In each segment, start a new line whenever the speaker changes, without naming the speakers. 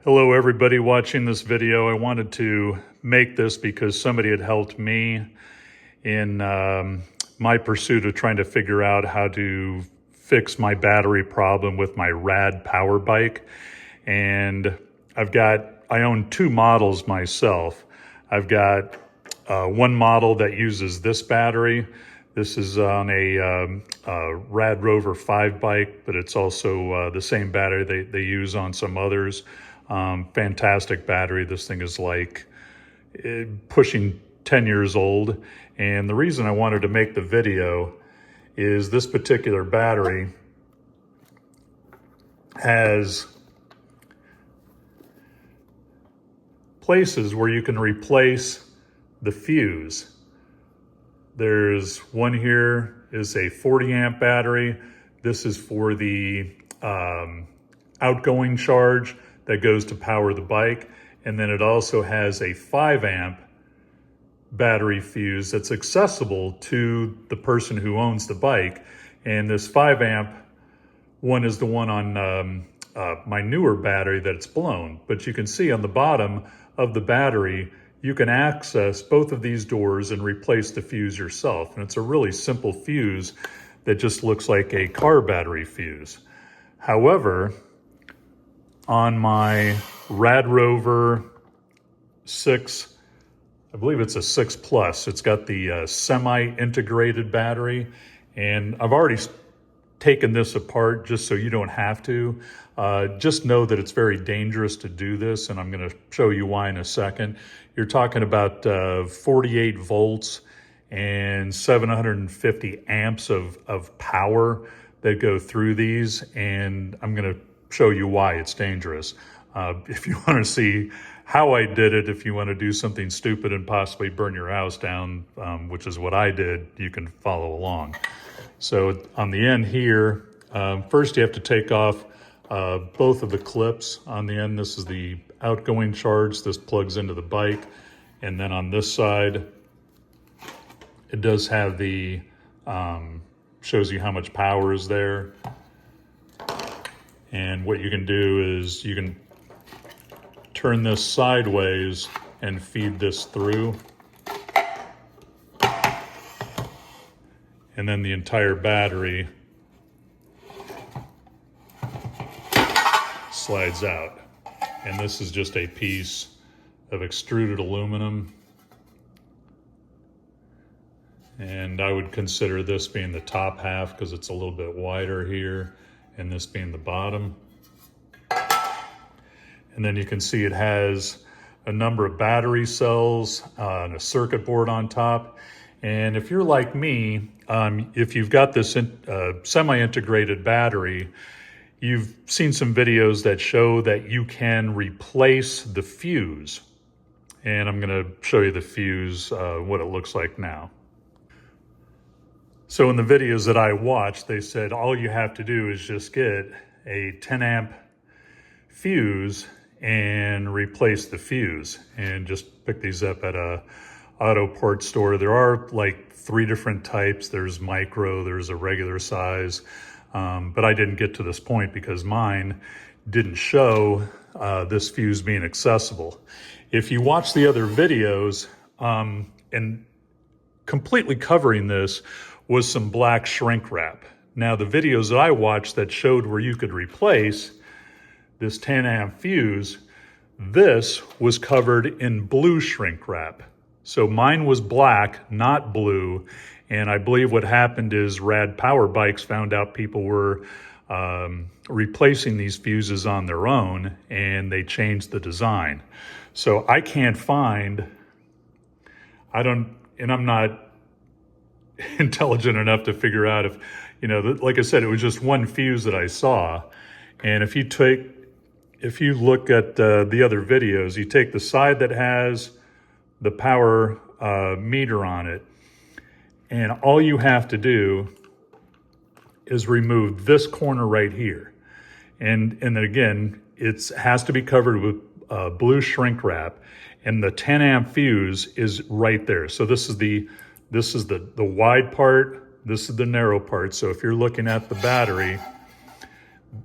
Hello everybody watching this video. I wanted to make this because somebody had helped me in my pursuit of trying to figure out how to fix my battery problem with my Rad Power Bike. And I own two models myself. I've got one model that uses this battery. This is on a Rad Rover 5 bike, but it's also the same battery they use on some others. Fantastic battery. This thing is like pushing 10 years old. And the reason I wanted to make the video is this particular battery has places where you can replace the fuse. There's one here is a 40 amp battery. This is for the outgoing charge that goes to power the bike. And then it also has a 5 amp battery fuse that's accessible to the person who owns the bike. And this 5 amp one is the one on my newer battery that's blown. But you can see on the bottom of the battery, you can access both of these doors and replace the fuse yourself. And it's a really simple fuse that just looks like a car battery fuse. However, on my Rad Rover 6, I believe it's a 6 Plus, it's got the semi-integrated battery. And I've already taken this apart just so you don't have to. Just know that it's very dangerous to do this, and I'm going to show you why in a second. You're talking about 48 volts and 750 amps of power that go through these, and I'm going to show you why it's dangerous. If you want to see how I did it, if you want to do something stupid and possibly burn your house down, which is what I did, you can follow along. So on the end here, first you have to take off both of the clips on the end. This is the outgoing charge. This plugs into the bike. And then on this side, it does have the, shows you how much power is there. And what you can do is you can turn this sideways and feed this through. And then the entire battery slides out. And this is just a piece of extruded aluminum. And I would consider this being the top half because it's a little bit wider here, and this being the bottom. And then you can see it has a number of battery cells and a circuit board on top. And if you're like me, if you've got this semi-integrated battery, you've seen some videos that show that you can replace the fuse. And I'm going to show you the fuse, what it looks like now. So in the videos that I watched, they said all you have to do is just get a 10 amp fuse and replace the fuse, and just pick these up at a auto parts store. There are like 3 different types. There's micro, there's a regular size, but I didn't get to this point because mine didn't show this fuse being accessible. If you watch the other videos, and completely covering this was some black shrink wrap. Now the videos that I watched that showed where you could replace this 10 amp fuse, this was covered in blue shrink wrap. So mine was black, not blue. And I believe what happened is Rad Power Bikes found out people were replacing these fuses on their own, and they changed the design. So I can't find, I'm not intelligent enough to figure out if, like I said, it was just one fuse that I saw. And if you look at the other videos, you take the side that has the power meter on it, and all you have to do is remove this corner right here. And then again, it has to be covered with blue shrink wrap, and the 10 amp fuse is right there. So this is the wide part, this is the narrow part. So if you're looking at the battery,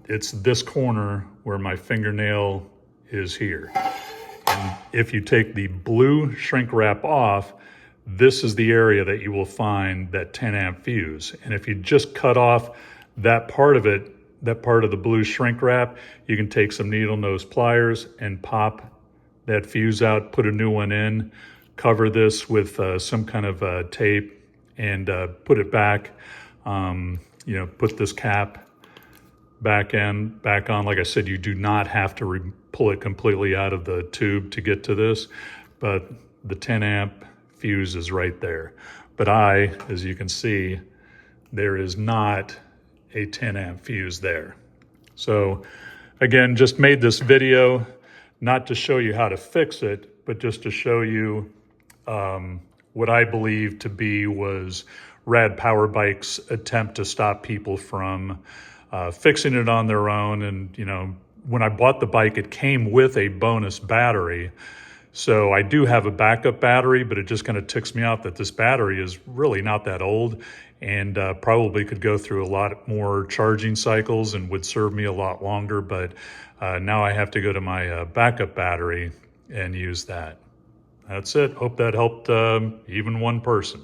it's this corner where my fingernail is here. And if you take the blue shrink wrap off, this is the area that you will find that 10 amp fuse. And if you just cut off that part of it, that part of the blue shrink wrap, you can take some needle nose pliers and pop that fuse out, put a new one in, cover this with some kind of tape, and put it back. Put this cap back on. Like I said, you do not have to pull it completely out of the tube to get to this, but the 10 amp fuse is right there. But as you can see, there is not a 10 amp fuse there. So again, just made this video not to show you how to fix it, but just to show you what I believe to be was Rad Power Bike's attempt to stop people from fixing it on their own. And when I bought the bike, it came with a bonus battery. So I do have a backup battery, but it just kind of ticks me off that this battery is really not that old and probably could go through a lot more charging cycles and would serve me a lot longer. But now I have to go to my backup battery and use that. That's it. Hope that helped even one person.